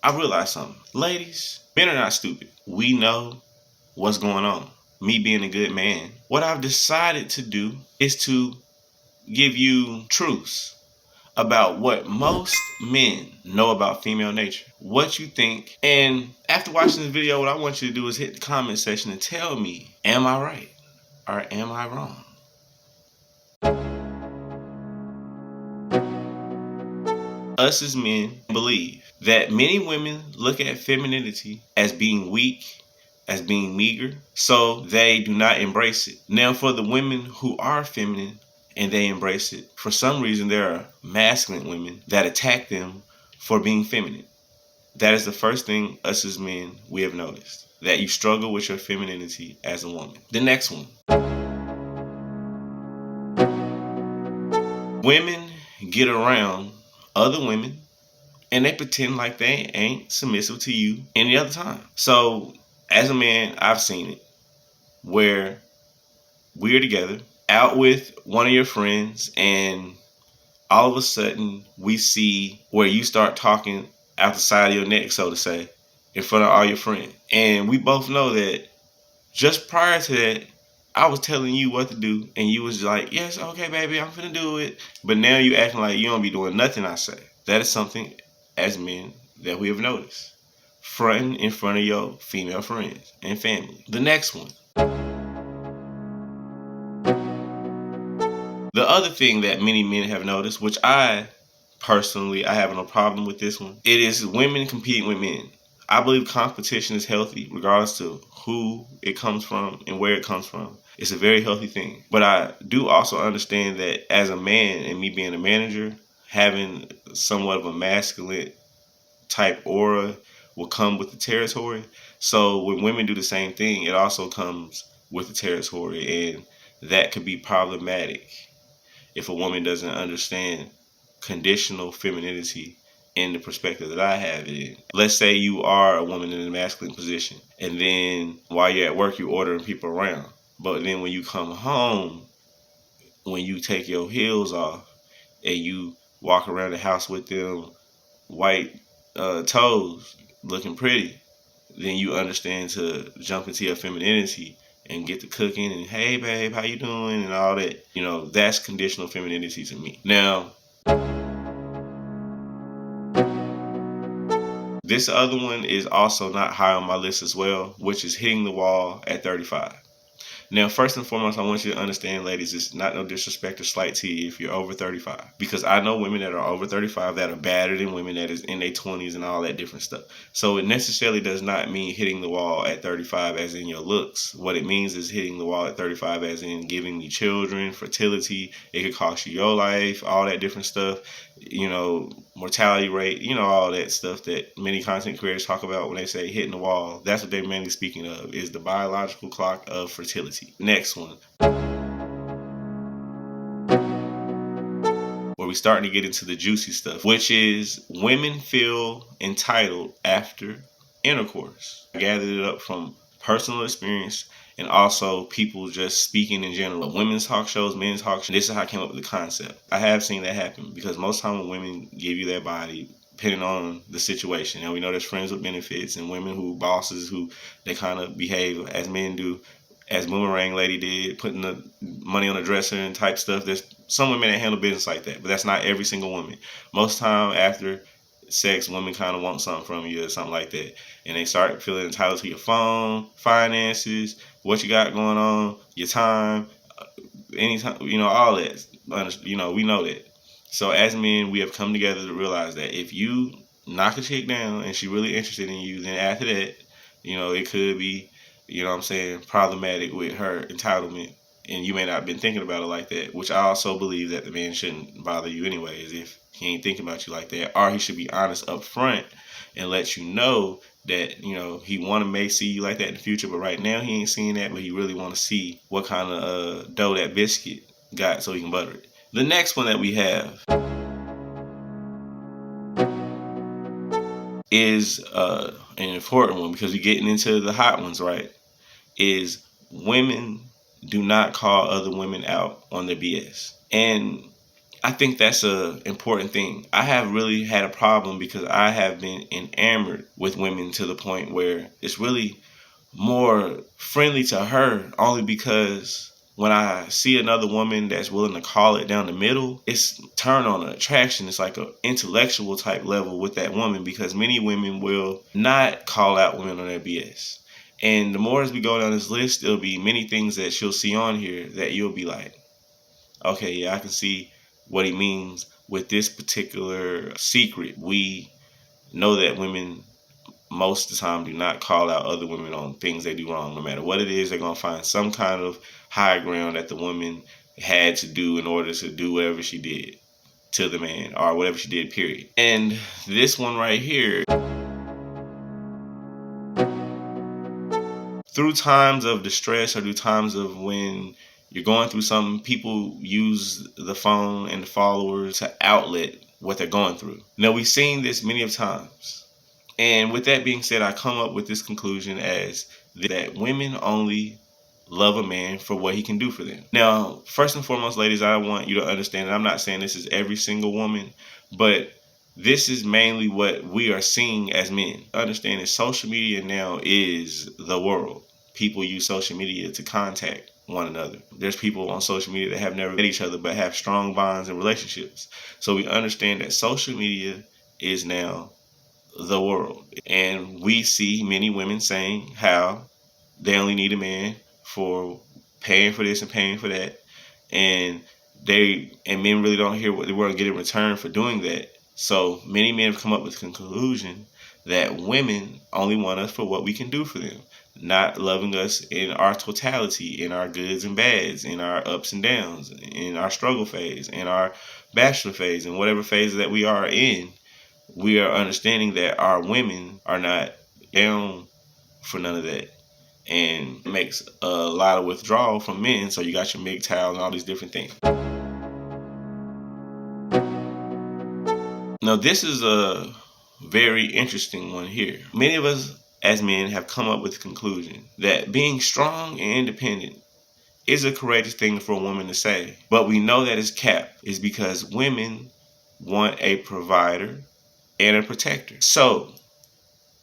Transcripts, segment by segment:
I realized something. Ladies, men are not stupid. We know what's going on. Me being a good man, what I've decided to do is to give you truths about what most men know about female nature, what you think. And after watching this video, what I want you to do is hit the comment section and tell me, am I right or am I wrong? Us as men believe that many women look at femininity as being weak, as being meager, so they do not embrace it. Now, for the women who are feminine and they embrace it, for some reason there are masculine women that attack them for being feminine. That is the first thing us as men we have noticed, that you struggle with your femininity as a woman. The next one. Women get around other women and they pretend like they ain't submissive to you any other time. So as a man, I've seen it where we're together out with one of your friends and all of a sudden we see where you start talking out the side of your neck, so to say, in front of all your friends. And we both know that just prior to that, I was telling you what to do and you was like, yes, okay, baby, I'm finna do it. But now you acting like you don't be doing nothing I say. That is something as men that we have noticed. Fronting in front of your female friends and family. The next one. The other thing that many men have noticed, which I personally, I have no problem with this one, it is women competing with men. I believe competition is healthy regardless of who it comes from and where it comes from. It's a very healthy thing. But I do also understand that as a man and me being a manager, having somewhat of a masculine type aura will come with the territory. So when women do the same thing, it also comes with the territory, and that could be problematic if a woman doesn't understand conditional femininity in the perspective that I have it in. Let's say you are a woman in a masculine position, and then while you're at work, you're ordering people around. But then when you come home, when you take your heels off and you walk around the house with them white toes looking pretty, then you understand to jump into your femininity and get to cooking and, hey babe, how you doing, and all that. You know, that's conditional femininity to me. Now, this other one is also not high on my list as well, which is hitting the wall at 35. Now, first and foremost, I want you to understand, ladies, it's not no disrespect or slight to you if you're over 35. Because I know women that are over 35 that are better than women that is in their 20s and all that different stuff. So it necessarily does not mean hitting the wall at 35 as in your looks. What it means is hitting the wall at 35 as in giving me children, fertility. It could cost you your life, all that different stuff. You know, mortality rate, you know, all that stuff that many content creators talk about when they say hitting the wall. That's what they're mainly speaking of, is the biological clock of fertility. Next one. Where we starting to get into the juicy stuff, which is women feel entitled after intercourse. I gathered it up from personal experience and also people just speaking in general. Women's talk shows, men's talk shows. This is how I came up with the concept. I have seen that happen because most time when women give you their body, depending on the situation, and we know there's friends with benefits and women who bosses who they kind of behave as men do, as Boomerang Lady did, putting the money on the dresser and type stuff. There's some women that handle business like that, but that's not every single woman. Most time after sex, women kind of want something from you or something like that, and they start feeling entitled to your phone, finances, what you got going on, your time, anytime, you know, all that. You know, we know that. So as men, we have come together to realize that if you knock a chick down and she's really interested in you, then after that, you know, it could be, you know what I'm saying, problematic with her entitlement. And you may not have been thinking about it like that, which I also believe that the man shouldn't bother you anyways if he ain't thinking about you like that. Or he should be honest up front and let you know that, you know, he may see you like that in the future, but right now he ain't seeing that, but he really want to see what kind of dough that biscuit got so he can butter it. The next one that we have is an important one because we're getting into the hot ones, right? Is women do not call other women out on their BS. And I think that's a important thing. I have really had a problem because I have been enamored with women to the point where it's really more friendly to her only because when I see another woman that's willing to call it down the middle, it's turn on an attraction. It's like an intellectual type level with that woman because many women will not call out women on their BS. And the more as we go down this list, there'll be many things that she'll see on here that you'll be like, okay, yeah, I can see what he means with this particular secret. We know that women most of the time do not call out other women on things they do wrong. No matter what it is, they're going to find some kind of high ground that the woman had to do in order to do whatever she did to the man or whatever she did, period. And this one right here, through times of distress or through times of when you're going through something, people use the phone and the followers to outlet what they're going through. Now, we've seen this many of times. And with that being said, I come up with this conclusion as that women only love a man for what he can do for them. Now, first and foremost, ladies, I want you to understand, and I'm not saying this is every single woman, but this is mainly what we are seeing as men. Understand that social media now is the world. People use social media to contact one another. There's people on social media that have never met each other but have strong bonds and relationships. So we understand that social media is now the world. And we see many women saying how they only need a man for paying for this and paying for that. And men really don't hear what they want to get in return for doing that. So many men have come up with the conclusion that women only want us for what we can do for them, not loving us in our totality, in our goods and bads, in our ups and downs, in our struggle phase, in our bachelor phase, and whatever phase that we are in. We are understanding that our women are not down for none of that. And it makes a lot of withdrawal from men. So you got your MGTOW and all these different things. Now, this is a very interesting one here. Many of us as men have come up with the conclusion that being strong and independent is a courageous thing for a woman to say. But we know that it's capped. It's because women want a provider and a protector. So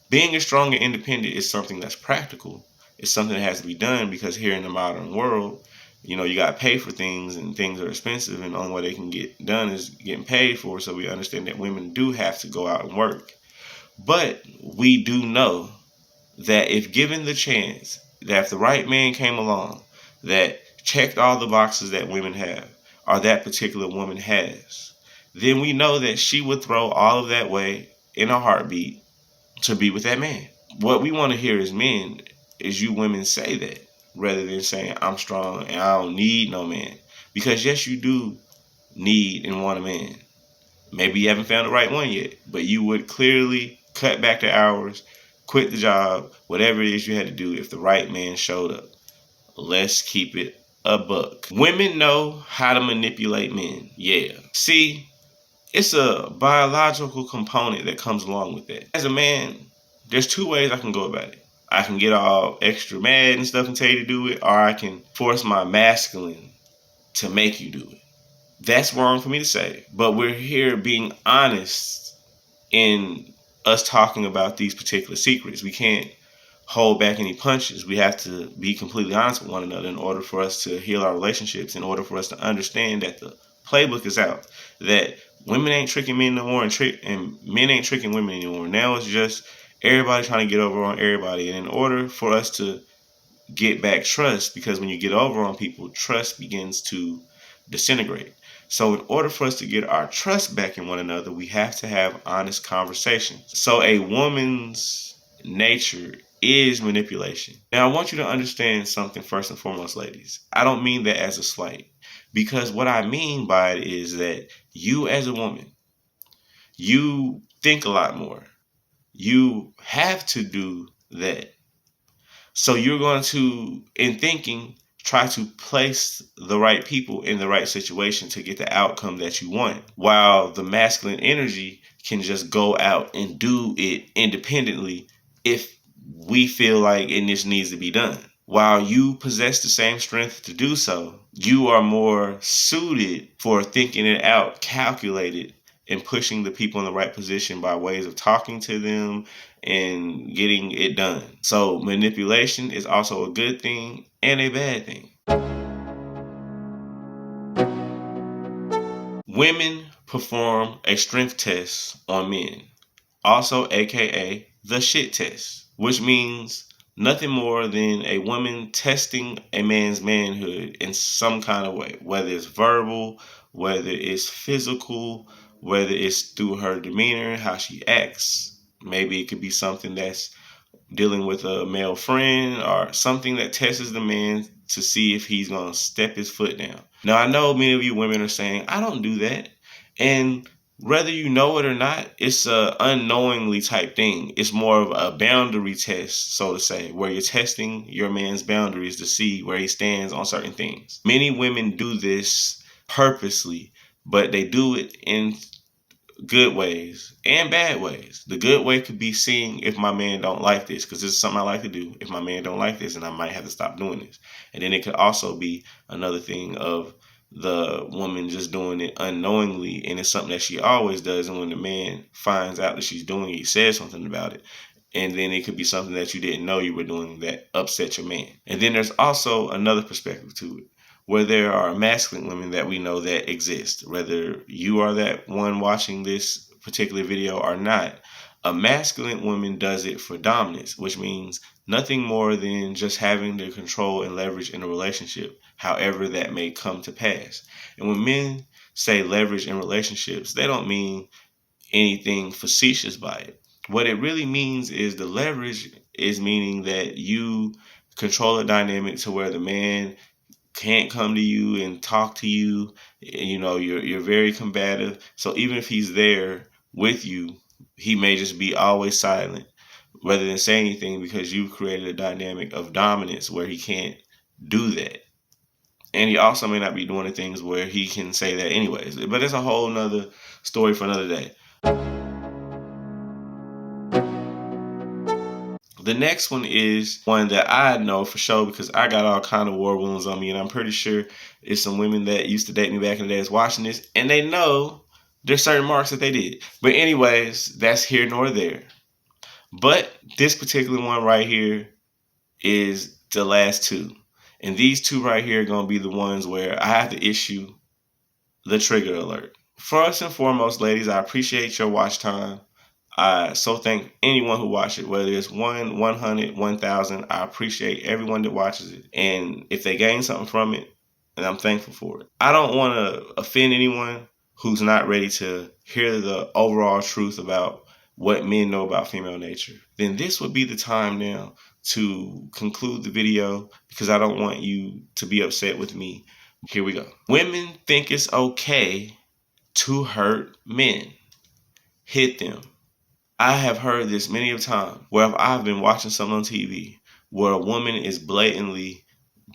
being strong and independent is something that's practical. It's something that has to be done because here in the modern world, you got to pay for things and things are expensive, and the only way they can get done is getting paid for. So we understand that women do have to go out and work. But we do know that if given the chance, that if the right man came along that checked all the boxes that women have or that particular woman has, then we know that she would throw all of that away in a heartbeat to be with that man. What we want to hear as men is you women say that rather than saying I'm strong and I don't need no man. Because yes, you do need and want a man. Maybe you haven't found the right one yet, but you would clearly cut back the hours, quit the job, whatever it is you had to do if the right man showed up. Let's keep it a buck. Women know how to manipulate men. Yeah. See, it's a biological component that comes along with that. As a man, there's two ways I can go about it. I can get all extra mad and stuff and tell you to do it, or I can force my masculine to make you do it. That's wrong for me to say, but we're here being honest in us talking about these particular secrets. We can't hold back any punches. We have to be completely honest with one another in order for us to heal our relationships, in order for us to understand that the playbook is out, that women ain't tricking men no more and men ain't tricking women anymore. Now it's just everybody trying to get over on everybody. And in order for us to get back trust, because when you get over on people, trust begins to disintegrate. So in order for us to get our trust back in one another, we have to have honest conversations. So a woman's nature is manipulation. Now, I want you to understand something first and foremost, ladies. I don't mean that as a slight, because what I mean by it is that you as a woman, you think a lot more. You have to do that. So you're going to, in thinking, try to place the right people in the right situation to get the outcome that you want, while the masculine energy can just go out and do it independently if we feel like it just needs to be done. while you possess the same strength to do so, you are more suited for thinking it out, calculated, and pushing the people in the right position by ways of talking to them and getting it done. So manipulation is also a good thing and a bad thing. Women perform a strength test on men, also aka the shit test, which means nothing more than a woman testing a man's manhood in some kind of way, whether it's verbal, whether it's physical, whether it's through her demeanor, how she acts. Maybe it could be something that's dealing with a male friend or something that tests the man to see if he's going to step his foot down. Now, I know many of you women are saying, I don't do that. And whether you know it or not, it's a unknowingly type thing. It's more of a boundary test, so to say, where you're testing your man's boundaries to see where he stands on certain things. Many women do this purposely, but they do it in good ways and bad ways. The good way could be seeing if my man don't like this, because this is something I like to do. If my man don't like this, and I might have to stop doing this. And then it could also be another thing of the woman just doing it unknowingly, and it's something that she always does. And when the man finds out that she's doing it, he says something about it. And then it could be something that you didn't know you were doing that upset your man. And then there's also another perspective to it, where there are masculine women that we know that exist. Whether you are that one watching this particular video or not, a masculine woman does it for dominance, which means nothing more than just having the control and leverage in a relationship, however that may come to pass. And when men say leverage in relationships, they don't mean anything facetious by it. What it really means is the leverage is meaning that you control a dynamic to where the man can't come to you and talk to you. You know, you're very combative. So even if he's there with you, he may just be always silent rather than say anything, because you've created a dynamic of dominance where he can't do that. And he also may not be doing the things where he can say that anyways. But it's a whole nother story for another day. The next one is one that I know for sure because I got all kind of war wounds on me, and I'm pretty sure it's some women that used to date me back in the days watching this, and they know there's certain marks that they did. But anyways, that's here nor there. But this particular one right here is the last two. And these two right here are going to be the ones where I have to issue the trigger alert. First and foremost, ladies, I appreciate your watch time. I so thank anyone who watched it, whether it's 1, 100, 1,000. I appreciate everyone that watches it. And if they gain something from it, and I'm thankful for it. I don't want to offend anyone who's not ready to hear the overall truth about what men know about female nature. Then this would be the time now to conclude the video, because I don't want you to be upset with me. Here we go. Women think it's okay to hurt men, hit them. I have heard this many a time where I've been watching something on TV where a woman is blatantly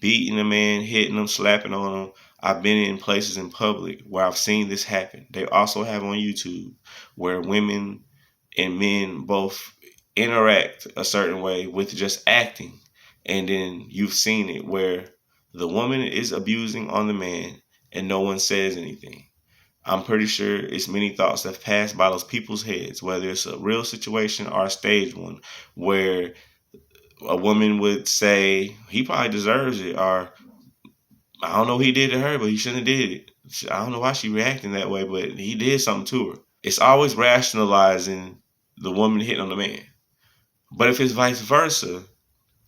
beating a man, hitting him, slapping on him. I've been in places in public where I've seen this happen. They also have on YouTube where women and men both interact a certain way with just acting. And then you've seen it where the woman is abusing on the man and no one says anything. I'm pretty sure it's many thoughts that have passed by those people's heads, whether it's a real situation or a staged one, where a woman would say, he probably deserves it, or I don't know what he did to her, but he shouldn't have did it. I don't know why she reacting that way, but he did something to her. It's always rationalizing the woman hitting on the man. But if it's vice versa,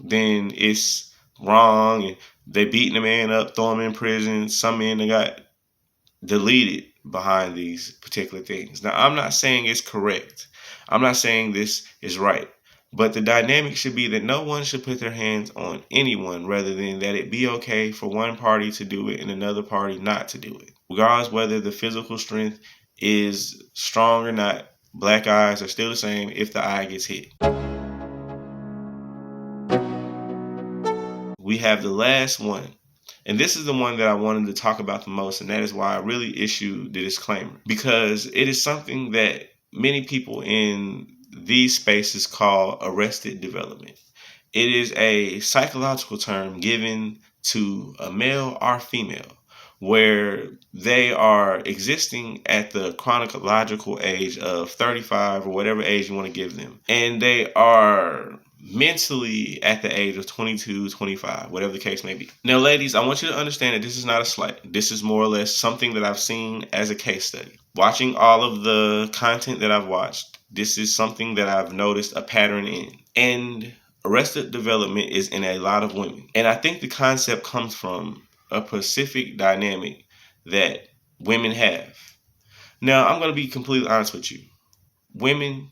then it's wrong, and they beating the man up, throw him in prison. Some men that got deleted behind these particular things. Now, I'm not saying it's correct. I'm not saying this is right. But the dynamic should be that no one should put their hands on anyone, rather than that it be okay for one party to do it and another party not to do it. Regardless whether the physical strength is strong or not, black eyes are still the same if the eye gets hit. We have the last one. And this is the one that I wanted to talk about the most, and that is why I really issued the disclaimer. Because it is something that many people in these spaces call arrested development. It is a psychological term given to a male or female where they are existing at the chronological age of 35 or whatever age you want to give them. And they are mentally at the age of 22, 25, whatever the case may be. Now, ladies, I want you to understand that this is not a slight. This is more or less something that I've seen as a case study. Watching all of the content that I've watched, this is something that I've noticed a pattern in. And arrested development is in a lot of women. And I think the concept comes from a specific dynamic that women have. Now, I'm going to be completely honest with you. Women,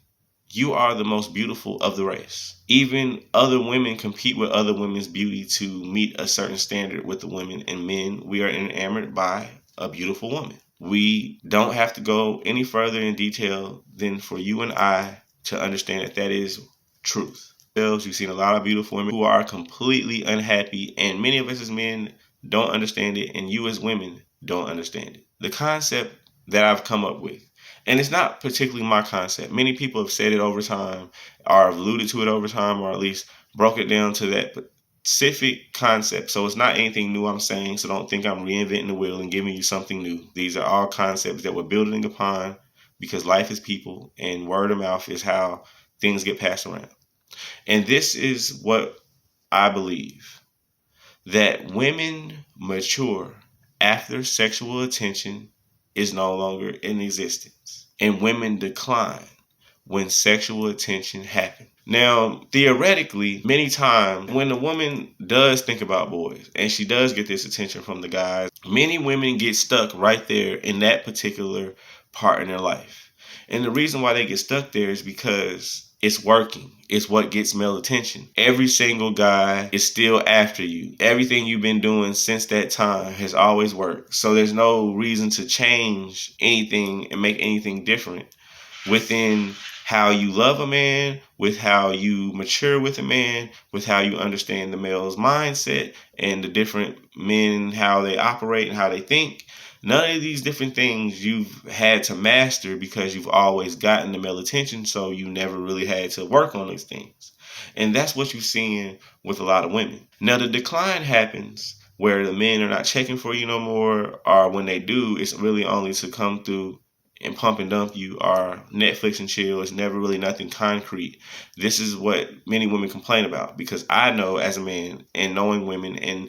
you are the most beautiful of the race. Even other women compete with other women's beauty to meet a certain standard with the women. And men, we are enamored by a beautiful woman. We don't have to go any further in detail than for you and I to understand that that is truth. You've seen a lot of beautiful women who are completely unhappy, and many of us as men don't understand it, and you as women don't understand it. The concept that I've come up with, and it's not particularly my concept. Many people have said it over time, or have alluded to it over time, or at least broke it down to that specific concept. So it's not anything new I'm saying, so don't think I'm reinventing the wheel and giving you something new. These are all concepts that we're building upon because life is people, and word of mouth is how things get passed around. And this is what I believe, that women mature after sexual attention is no longer in existence, and women decline when sexual attention happens. Now, theoretically, many times when a woman does think about boys and she does get this attention from the guys, many women get stuck right there in that particular part in their life. And the reason why they get stuck there is because it's working. It's what gets male attention. Every single guy is still after you. Everything you've been doing since that time has always worked. So there's no reason to change anything and make anything different within how you love a man, with how you mature with a man, with how you understand the male's mindset and the different men, how they operate and how they think. None of these different things you've had to master because you've always gotten the male attention, so you never really had to work on these things. And that's what you're seeing with a lot of women. Now, the decline happens where the men are not checking for you no more, or when they do, it's really only to come through and pump and dump you, or Netflix and chill. It's never really nothing concrete. This is what many women complain about, because I know as a man, and knowing women and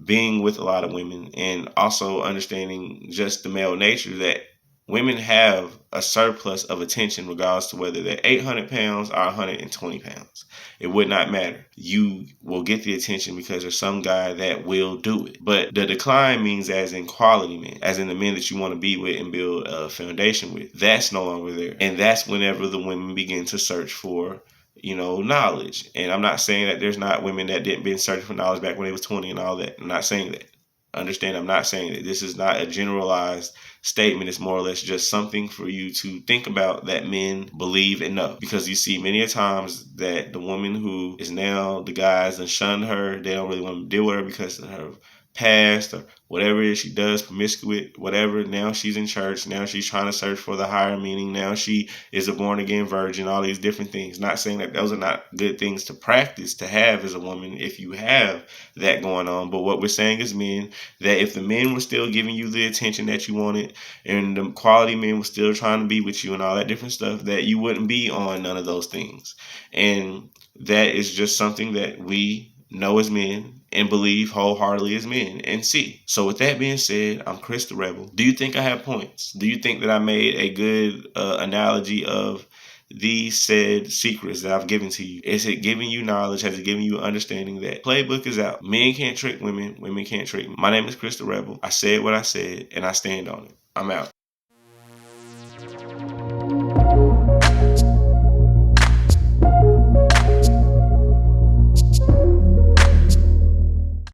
being with a lot of women, and also understanding just the male nature, that women have a surplus of attention regardless to whether they're 800 pounds or 120 pounds. It would not matter. You will get the attention because there's some guy that will do it. But the decline means as in quality men, as in the men that you want to be with and build a foundation with. That's no longer there. And that's whenever the women begin to search for knowledge. And I'm not saying that there's not women that didn't been searching for knowledge back when they was 20 and all that. I'm not saying that. Understand, I'm not saying that. This is not a generalized statement. It's more or less just something for you to think about that men believe and know. Because you see many a times that the woman who is now the guys that shun her, they don't really want to deal with her because of her past or whatever it is she does, promiscuous, whatever. Now she's in church. Now she's trying to search for the higher meaning. Now she is a born again virgin, all these different things. Not saying that those are not good things to practice, to have as a woman if you have that going on. But what we're saying as men, that if the men were still giving you the attention that you wanted, and the quality men were still trying to be with you and all that different stuff, that you wouldn't be on none of those things. And that is just something that we know as men and believe wholeheartedly as men and see. So with that being said, I'm Chris the Rebel. Do you think I have points? Do you think that I made a good analogy of these said secrets that I've given to you? Is it giving you knowledge? Has it given you understanding that playbook is out? Men can't trick women. Women can't trick men. My name is Chris the Rebel. I said what I said and I stand on it. I'm out.